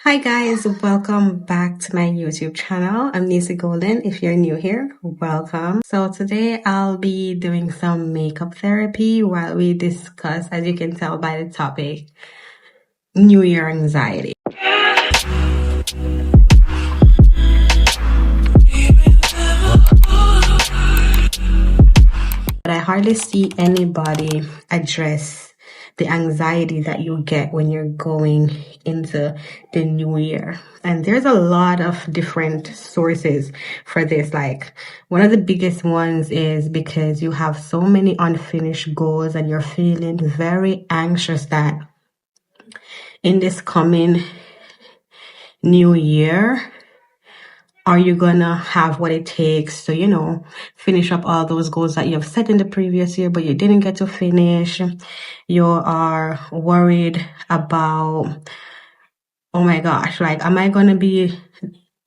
Hi guys, welcome back to my YouTube channel. I'm Nisa Golden. If you're new here, welcome. So today I'll be doing some makeup therapy while we discuss, as you can tell by the topic, New Year anxiety. But I hardly see anybody address the anxiety that you get when you're going into the new year. And there's a lot of different sources for this. Like one of the biggest ones is because you have so many unfinished goals and you're feeling very anxious that in this coming new year, are you gonna have what it takes to, finish up all those goals that you have set in the previous year, but you didn't get to finish? You are worried about, oh my gosh, like, am I gonna be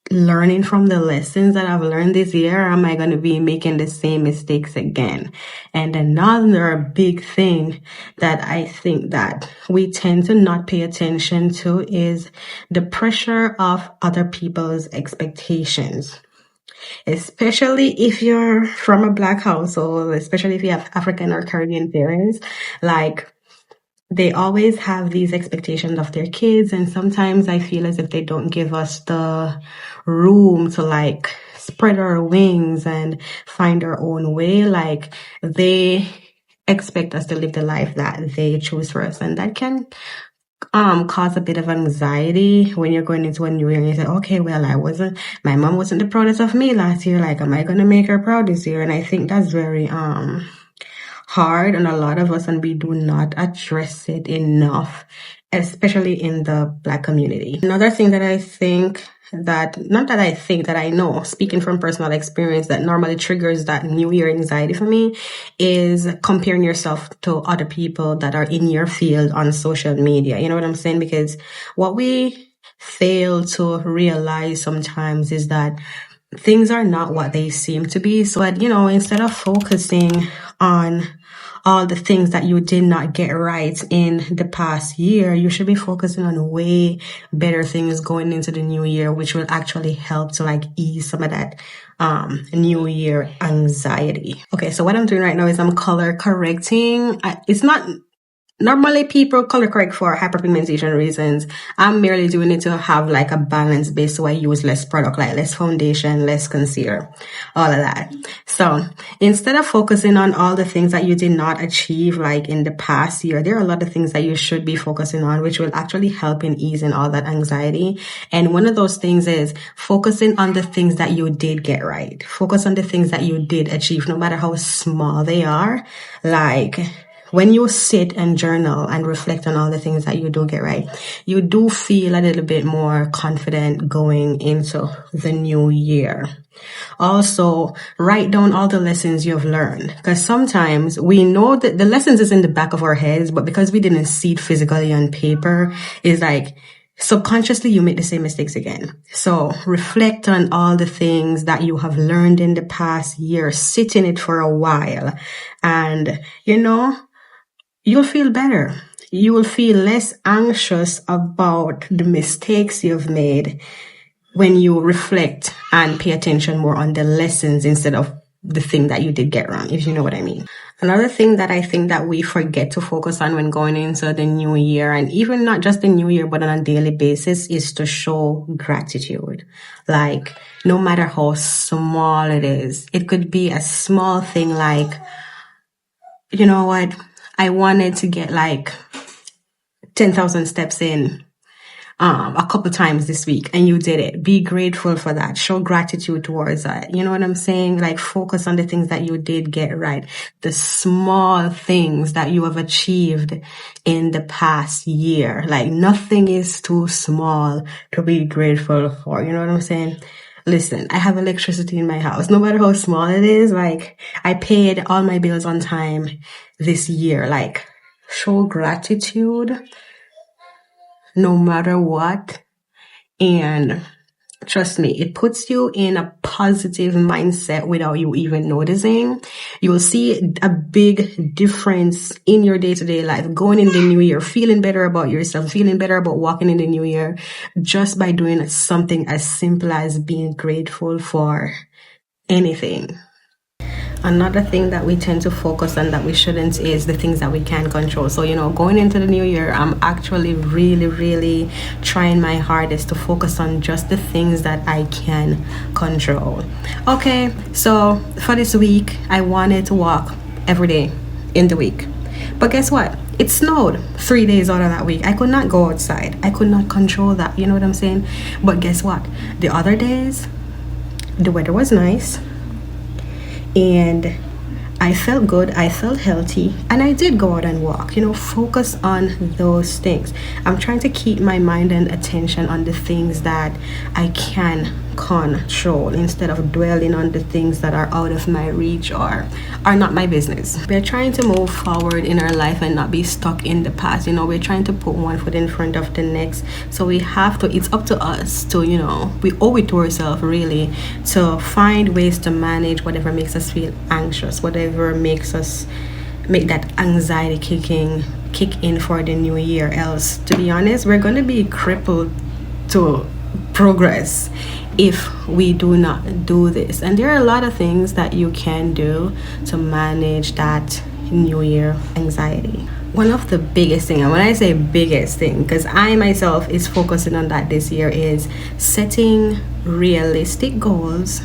learning from the lessons that I've learned this year, or am I going to be making the same mistakes again? And another big thing that I think that we tend to not pay attention to is the pressure of other people's expectations. Especially if you're from a Black household, especially if you have African or Caribbean parents, like they always have these expectations of their kids, and sometimes I feel as if they don't give us the room to like spread our wings and find our own way. Like they expect us to live the life that they choose for us, and that can cause a bit of anxiety when you're going into a new year and you say, okay, well, my mom wasn't the proudest of me last year, like am I gonna make her proud this year? And I think that's very hard on a lot of us, and we do not address it enough, especially in the Black community. Another thing that I know, speaking from personal experience, that normally triggers that new year anxiety for me is comparing yourself to other people that are in your field on social media. You know what I'm saying? Because what we fail to realize sometimes is that things are not what they seem to be. So, instead of focusing on all the things that you did not get right in the past year, you should be focusing on way better things going into the new year, which will actually help to like ease some of that new year anxiety. Okay, so what I'm doing right now is I'm color correcting. It's not normally people color correct for hyperpigmentation reasons. I'm merely doing it to have like a balance base, so I use less product, like less foundation, less concealer, all of that. So instead of focusing on all the things that you did not achieve like in the past year, there are a lot of things that you should be focusing on, which will actually help in easing all that anxiety. And one of those things is focusing on the things that you did get right. Focus on the things that you did achieve, no matter how small they are. Like, when you sit and journal and reflect on all the things that you do get right, you do feel a little bit more confident going into the new year. Also, write down all the lessons you've learned, because sometimes we know that the lessons is in the back of our heads, but because we didn't see it physically on paper, it's like subconsciously you make the same mistakes again. So reflect on all the things that you have learned in the past year, sit in it for a while, and you'll feel better. You will feel less anxious about the mistakes you've made when you reflect and pay attention more on the lessons instead of the thing that you did get wrong, if you know what I mean. Another thing that I think that we forget to focus on when going into the new year, and even not just the new year, but on a daily basis, is to show gratitude. Like, no matter how small it is, it could be a small thing like, you know what? I wanted to get like 10,000 steps in a couple times this week, and you did it. Be grateful for that. Show gratitude towards that. You know what I'm saying? Like, focus on the things that you did get right. The small things that you have achieved in the past year. Like, nothing is too small to be grateful for. You know what I'm saying? Listen, I have electricity in my house. No matter how small it is, like, I paid all my bills on time this year. Like, show gratitude no matter what. And Trust me, it puts you in a positive mindset without you even noticing. You will see a big difference in your day-to-day life, going in the new year, feeling better about yourself, feeling better about walking in the new year, just by doing something as simple as being grateful for anything. Another thing that we tend to focus on that we shouldn't is the things that we can control. So, going into the new year, I'm actually really, really trying my hardest to focus on just the things that I can control. Okay, so for this week, I wanted to walk every day in the week. But guess what? It snowed 3 days out of that week. I could not go outside. I could not control that. You know what I'm saying? But guess what? The other days, the weather was nice and I felt good, I felt healthy, and I did go out and walk. Focus on those things. I'm trying to keep my mind and attention on the things that I can control instead of dwelling on the things that are out of my reach or are not my business. We're trying to move forward in our life and not be stuck in the past. We're trying to put one foot in front of the next. So we have to, it's up to us to, we owe it to ourselves really to find ways to manage whatever makes us feel anxious, whatever makes us make that anxiety kick in for the new year. Else, to be honest, we're going to be crippled to progress if we do not do this. And there are a lot of things that you can do to manage that new year anxiety. One of the biggest thing, and when I say biggest thing, because I myself is focusing on that this year, is setting realistic goals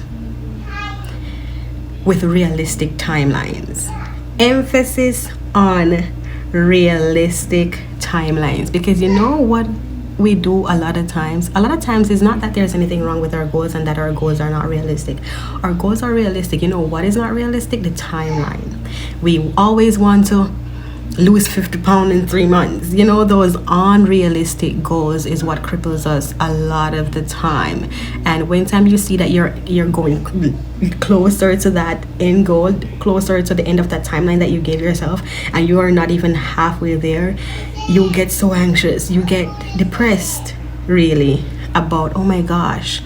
with realistic timelines. Emphasis on realistic timelines, because you know what we do a lot of times is not that there's anything wrong with our goals and that our goals are not realistic. Our goals are realistic. You know what is not realistic? The timeline. We always want to lose 50 pounds in 3 months. Those unrealistic goals is what cripples us a lot of the time. And when time you see that you're going closer to that end goal, closer to the end of that timeline that you gave yourself, and you are not even halfway there, you get so anxious, you get depressed really about, oh my gosh,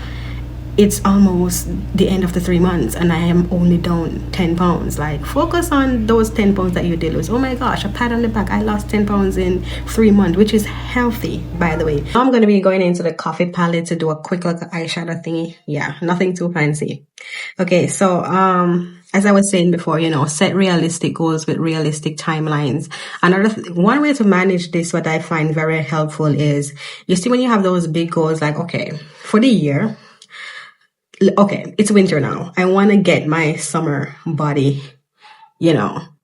it's almost the end of the 3 months and I am only down 10 pounds. Like, focus on those 10 pounds that you did lose. Oh my gosh, a pat on the back, I lost 10 pounds in 3 months, which is healthy, by the way. Now I'm going to be going into the coffee palette to do a quick little eyeshadow thingy. Yeah, nothing too fancy. Okay, so as I was saying before, set realistic goals with realistic timelines. One way to manage this, what I find very helpful is, you see, when you have those big goals, like, okay, for the year, okay, it's winter now. I want to get my summer body,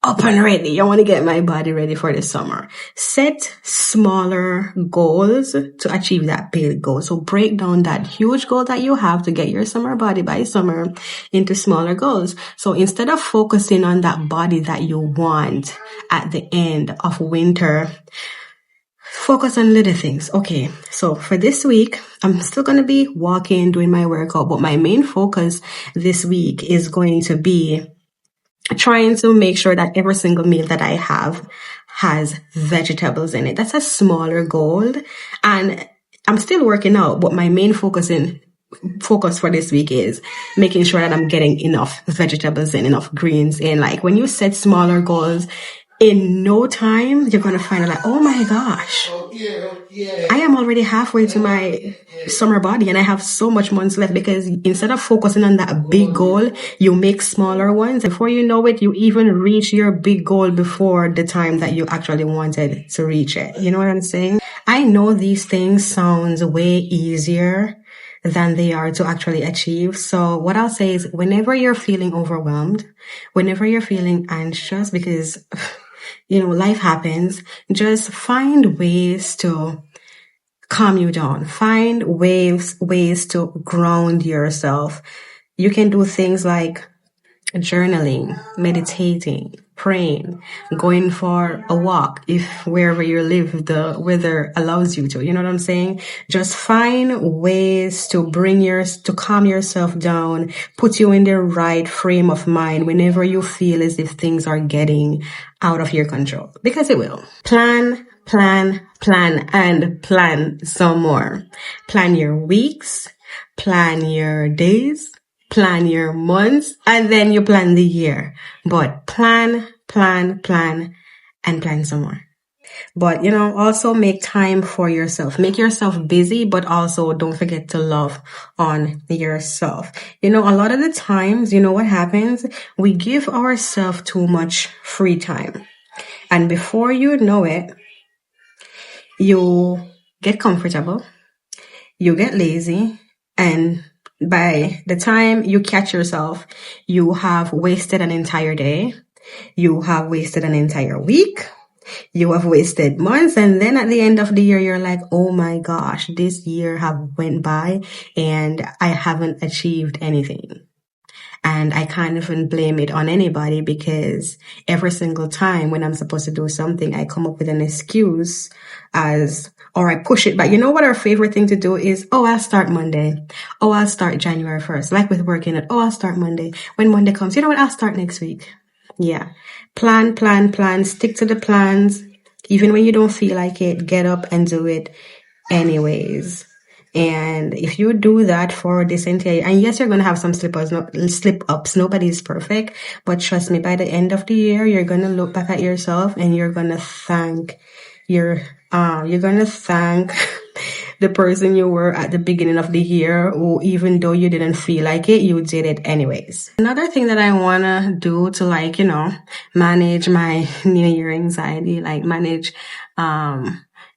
up and ready. I want to get my body ready for the summer. Set smaller goals to achieve that big goal. So break down that huge goal that you have to get your summer body by summer into smaller goals. So instead of focusing on that body that you want at the end of winter, focus on little things. Okay, so for this week, I'm still going to be walking, doing my workout, but my main focus this week is going to be trying to make sure that every single meal that I have has vegetables in it. That's a smaller goal. And I'm still working out, but my main focus for this week is making sure that I'm getting enough vegetables in, enough greens in. Like, when you set smaller goals, in no time, you're going to find out, like, oh my gosh, I am already halfway to my summer body and I have so much months left, because instead of focusing on that big goal, you make smaller ones. Before you know it, you even reach your big goal before the time that you actually wanted to reach it. You know what I'm saying? I know these things sounds way easier than they are to actually achieve. So what I'll say is, whenever you're feeling overwhelmed, whenever you're feeling anxious, because life happens, just find ways to calm you down. Find ways to ground yourself. You can do things like journaling, meditating, praying, going for a walk if wherever you live the weather allows you to. You know what I'm saying? Just find ways to to calm yourself down, put you in the right frame of mind whenever you feel as if things are getting out of your control, because it will. Plan, and plan some more. Plan your weeks. Plan your days, plan your months, and then you plan the year. But plan, plan, plan, and plan some more. But also make time for yourself. Make yourself busy, but also don't forget to love on yourself. A lot of the times, what happens? We give ourselves too much free time. And before you know it, you get comfortable, you get lazy, and by the time you catch yourself, you have wasted an entire day, you have wasted an entire week, you have wasted months, and then at the end of the year, you're like, oh my gosh, this year have went by and I haven't achieved anything. And I can't even blame it on anybody because every single time when I'm supposed to do something, I come up with an excuse or I push it back. You know what our favorite thing to do is, oh, I'll start Monday. Oh, I'll start January 1st. Like with working at, oh, I'll start Monday. When Monday comes, you know what? I'll start next week. Yeah. Plan, plan, plan. Stick to the plans. Even when you don't feel like it, get up and do it anyways. And if you do that for this entire, and yes, you're going to have some slip ups. Nobody is perfect, but trust me, by the end of the year, you're going to look back at yourself and you're going to thank you're going to thank the person you were at the beginning of the year, who even though you didn't feel like it, you did it anyways. Another thing that I want to do to manage my New Year anxiety, manage,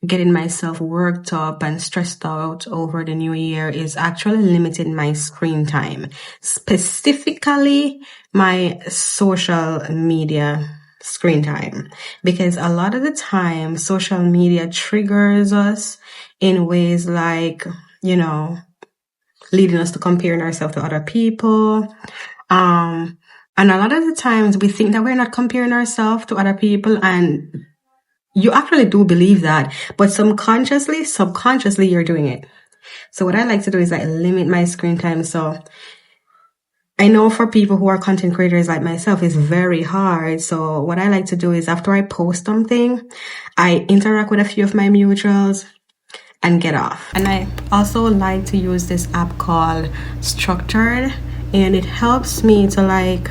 getting myself worked up and stressed out over the new year is actually limiting my screen time, specifically my social media screen time, because a lot of the time social media triggers us in ways like, leading us to comparing ourselves to other people. And a lot of the times we think that we're not comparing ourselves to other people, and you actually do believe that, but subconsciously, you're doing it. So what I like to do is limit my screen time. So I know for people who are content creators like myself, it's very hard. So what I like to do is after I post something, I interact with a few of my mutuals and get off. And I also like to use this app called Structured, and it helps me to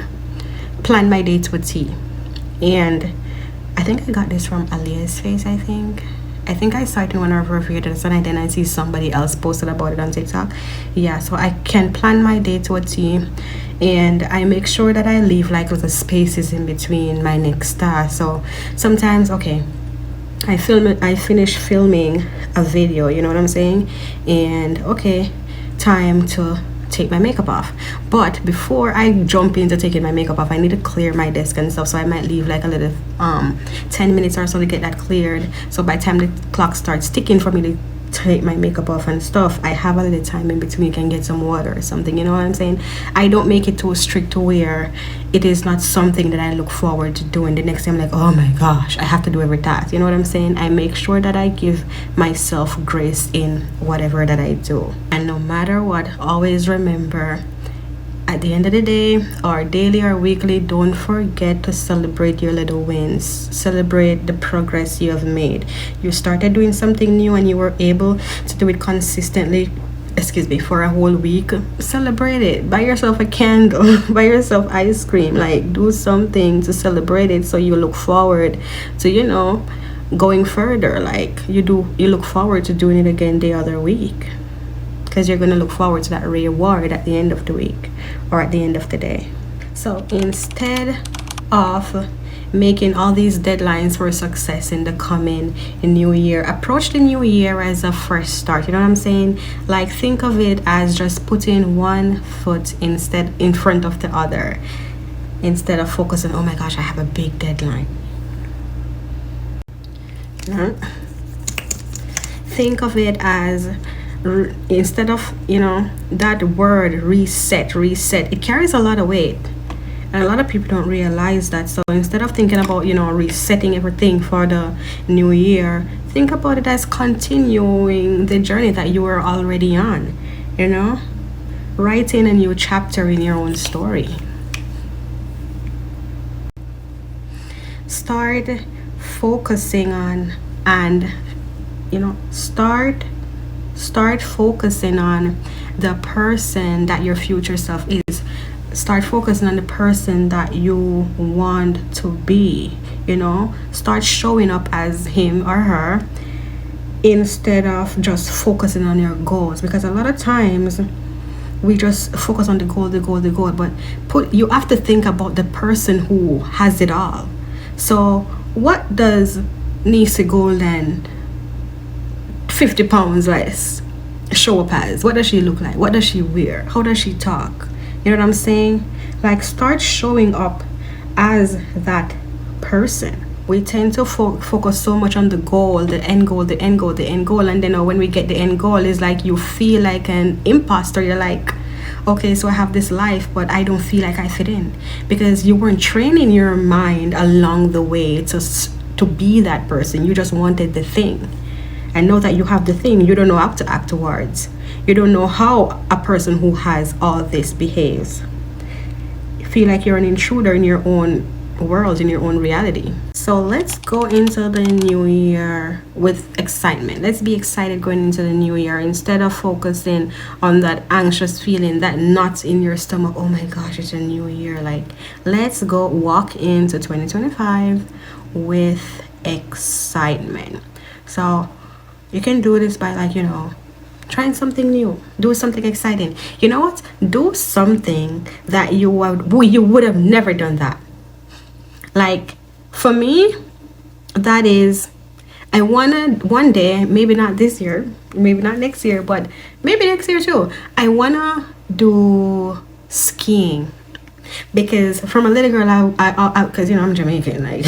plan my day to a T. And I think I got this from Alia's face, I think I saw it in one of her videos, and then I see somebody else posted about it on TikTok. Yeah, so I can plan my day to a T, and I make sure that I leave little spaces in between my next task. So sometimes, okay, I finish filming a video, you know what I'm saying? And okay, time to take my makeup off. But before I jump into taking my makeup off, I need to clear my desk and stuff. So I might leave a little 10 minutes or so to get that cleared. So by the time the clock starts ticking for me to take my makeup off and stuff, I have a little time in between, can get some water or something, you know what I'm saying? I don't make it too strict to where it is not something that I look forward to doing. The next day I'm like, oh my gosh, I have to do every task, you know what I'm saying? I make sure that I give myself grace in whatever that I do. And no matter what, always remember, at the end of the day, or daily or weekly, don't forget to celebrate your little wins. Celebrate the progress you have made. You started doing something new and you were able to do it consistently, for a whole week. Celebrate it. Buy yourself a candle. Buy yourself ice cream. Do something to celebrate it, so you look forward to, going further. You look forward to doing it again the other week, because you're going to look forward to that reward at the end of the week or at the end of the day. So instead of making all these deadlines for success in the coming new year, approach the new year as a fresh start. You know what I'm saying? Think of it as just putting one foot in front of the other, instead of focusing, oh my gosh, I have a big deadline. Think of it as, instead of that word reset, it carries a lot of weight, and a lot of people don't realize that. So instead of thinking about resetting everything for the new year, think about it as continuing the journey that you were already on, writing a new chapter in your own story. Start focusing on, and start Start focusing on the person that your future self is. Start focusing on the person that you want to be. Start showing up as him or her instead of just focusing on your goals, because a lot of times we just focus on the goal, but you have to think about the person who has it all. So what does Nisa Golden 50 pounds less show up as? What does she look like? What does she wear? How does she talk? You know what I'm saying? Like, start showing up as that person. We tend to focus so much on the goal, the end goal, and then when we get the end goal, it's like you feel like an imposter. You're like, okay, so I have this life, but I don't feel like I fit in, because you weren't training your mind along the way to be that person. You just wanted the thing, and know that you have the thing, you don't know how to act towards. You don't know how a person who has all this behaves. You feel like you're an intruder in your own world, in your own reality. So let's go into the new year with excitement. Let's be excited going into the new year instead of focusing on that anxious feeling, that knot in your stomach. Oh my gosh, it's a new year. Like, let's go walk into 2025 with excitement. So you can do this by, like, trying something new, do something exciting. You know what? Do something that you would have never done that. Like, for me, that is, I wanna one day, maybe not this year, maybe not next year, but maybe next year too, I wanna do skiing. Because from a little girl, because I'm Jamaican, like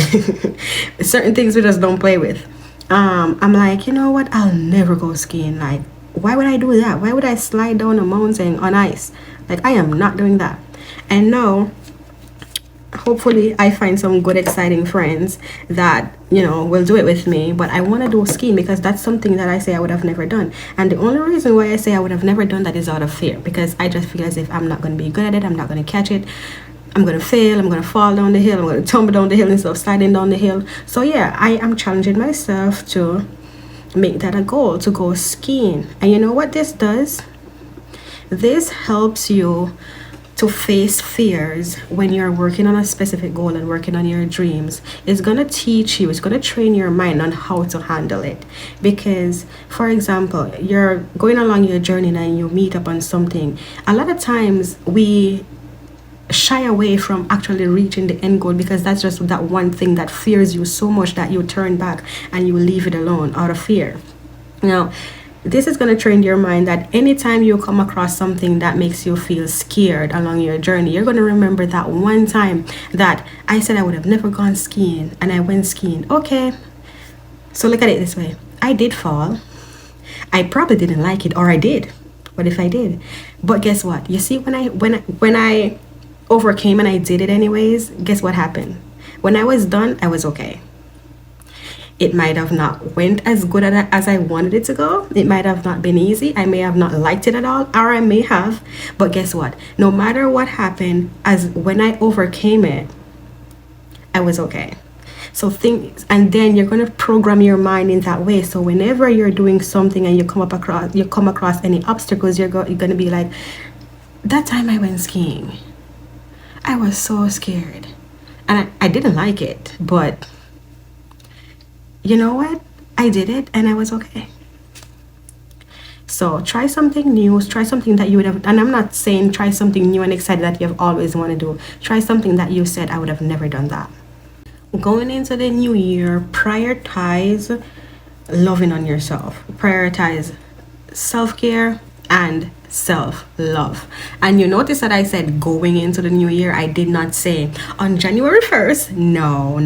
certain things we just don't play with. I'm like, you know what? I'll never go skiing. Like, why would I do that? Why would I slide down a mountain on ice? Like, I am not doing that. And no, hopefully I find some good exciting friends that will do it with me, but I want to do skiing because that's something that I say I would have never done. And the only reason why I say I would have never done that is out of fear, because I just feel as if I'm not going to be good at it, I'm not going to catch it, I'm going to fail, I'm going to fall down the hill, I'm going to tumble down the hill instead of sliding down the hill. So yeah, I am challenging myself to make that a goal, to go skiing. And you know what this does? This helps you to face fears when you're working on a specific goal and working on your dreams. It's going to teach you, it's going to train your mind on how to handle it. Because, for example, you're going along your journey and you meet up on something. A lot of times we shy away from actually reaching the end goal because that's just that one thing that fears you so much that you turn back and you leave it alone out of fear. Now, this is going to train your mind that anytime you come across something that makes you feel scared along your journey, you're going to remember that one time that I said I would have never gone skiing and I went skiing. Okay, so look at it this way. I did fall. I probably didn't like it, or I did. What if I did? But guess what? You see, when I overcame and I did it anyways, guess what happened? When I was done, I was okay. It might have not went as good as I wanted it to go. It might have not been easy. I may have not liked it at all, or I may have. But guess what? No matter what happened, as when I overcame it, I was okay. So and then you're going to program your mind in that way. So whenever you're doing something and you come across any obstacles, you're going to be like, that time I went skiing, I was so scared. And I didn't like it, but you know what? I did it and I was okay. So try something new, try something that you would have, and I'm not saying try something new and excited that you have always wanted to do. Try something that you said, I would have never done that. Going into the new year, prioritize loving on yourself. Prioritize self-care and self-love. And you notice that I said going into the new year. I did not say on January 1st. No.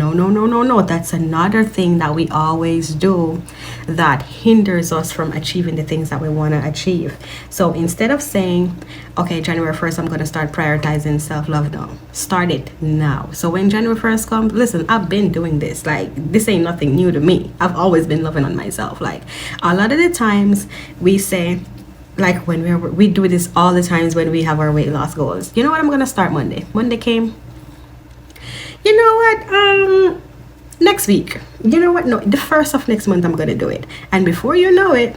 That's another thing that we always do that hinders us from achieving the things that we want to achieve. So instead of saying, okay, January 1st, I'm going to start prioritizing self-love now. Start it now. So when January 1st comes, listen, I've been doing this. Like, this ain't nothing new to me. I've always been loving on myself. Like, a lot of the times we say, like, when we do this all the times when we have our weight loss goals. You know what? I'm gonna start Monday. Monday came. You know what? Next week. You know what? No, the first of next month I'm gonna do it. And before you know it,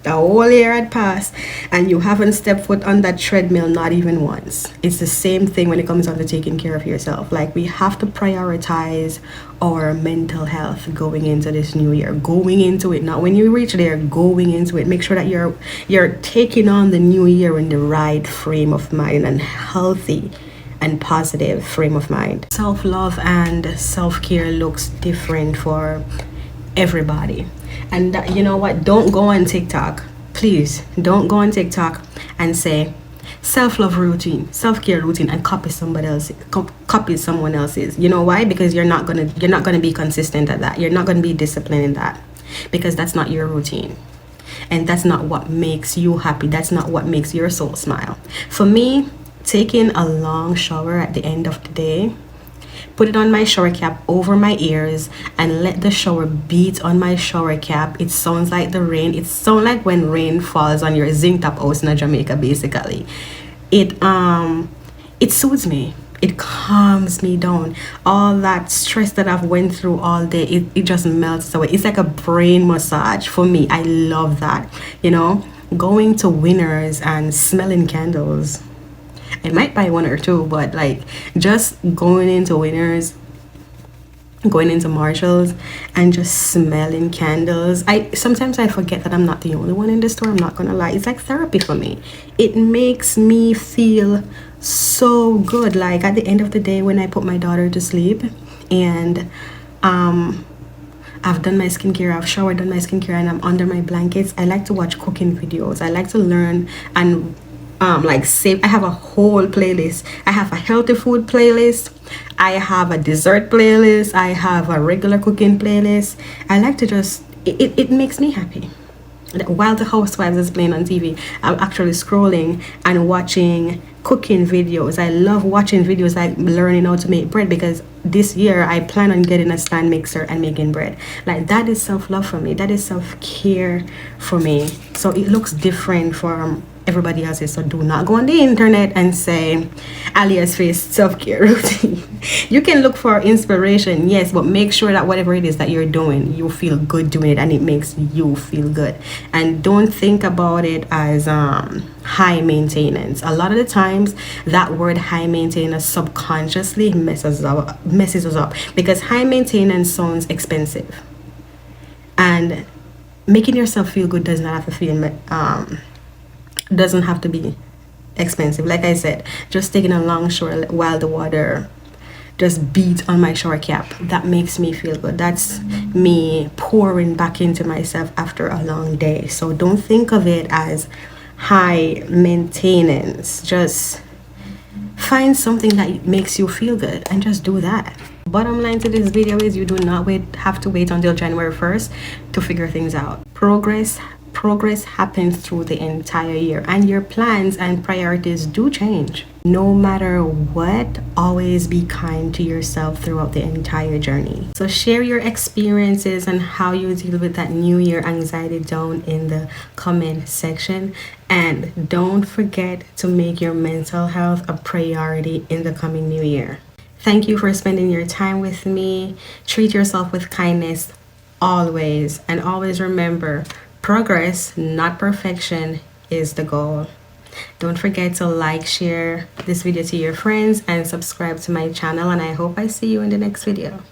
The whole year had passed and you haven't stepped foot on that treadmill not even once. It's the same thing when it comes down to taking care of yourself. Like, we have to prioritize our mental health going into this new year. Going into it, not when you reach there, going into it. Make sure that you're taking on the new year in the right frame of mind and healthy and positive frame of mind. Self-love and self-care looks different for everybody. And you know what, don't go on TikTok, please don't go on TikTok and say self-love routine, self-care routine, and copy someone else's. You know why? Because you're not gonna be consistent at that. You're not gonna be disciplined in that, because that's not your routine, and that's not what makes you happy. That's not what makes your soul smile. For me, taking a long shower at the end of the day, put it on my shower cap over my ears and let the shower beat on my shower cap. It sounds like the rain. It sounds like when rain falls on your zinc top house in Jamaica, basically. It soothes me. It calms me down. All that stress that I've went through all day, it just melts away. It's like a brain massage for me. I love that. You know, going to Winners and smelling candles. I might buy one or two, but like, just going into Winners, going into Marshalls, and just smelling candles. Sometimes I forget that I'm not the only one in the store. I'm not gonna lie. It's like therapy for me. It makes me feel so good. Like, at the end of the day, when I put my daughter to sleep and I've done my skincare, I've showered, done my skincare, and I'm under my blankets, I like to watch cooking videos. I like to learn and like save. I have a whole playlist. I have a healthy food playlist, I have a dessert playlist, I have a regular cooking playlist. I like to just, it makes me happy. While the Housewives is playing on TV, I'm actually scrolling and watching cooking videos. I love watching videos like learning how to make bread, because this year I plan on getting a stand mixer and making bread. Like, that is self-love for me. That is self-care for me. So it looks different from everybody else's. So do not go on the internet and say alias face self-care routine. You can look for inspiration, yes, but make sure that whatever it is that you're doing, you feel good doing it and it makes you feel good. And don't think about it as high maintenance. A lot of the times that word high maintenance subconsciously messes us up, because high maintenance sounds expensive, and making yourself feel good does not have to feel doesn't have to be expensive. Like I said, just taking a long shower while the water just beat on my shower cap, that makes me feel good. That's me pouring back into myself after a long day. So don't think of it as high maintenance. Just find something that makes you feel good and just do that. Bottom line to this video is, you do not have to wait until January 1st to figure things out. Progress happens through the entire year, and your plans and priorities do change. No matter what, always be kind to yourself throughout the entire journey. So share your experiences and how you deal with that new year anxiety down in the comment section. And don't forget to make your mental health a priority in the coming new year. Thank you for spending your time with me. Treat yourself with kindness always, and always remember, progress, not perfection, is the goal. Don't forget to like, share this video to your friends, and subscribe to my channel, and I hope I see you in the next video.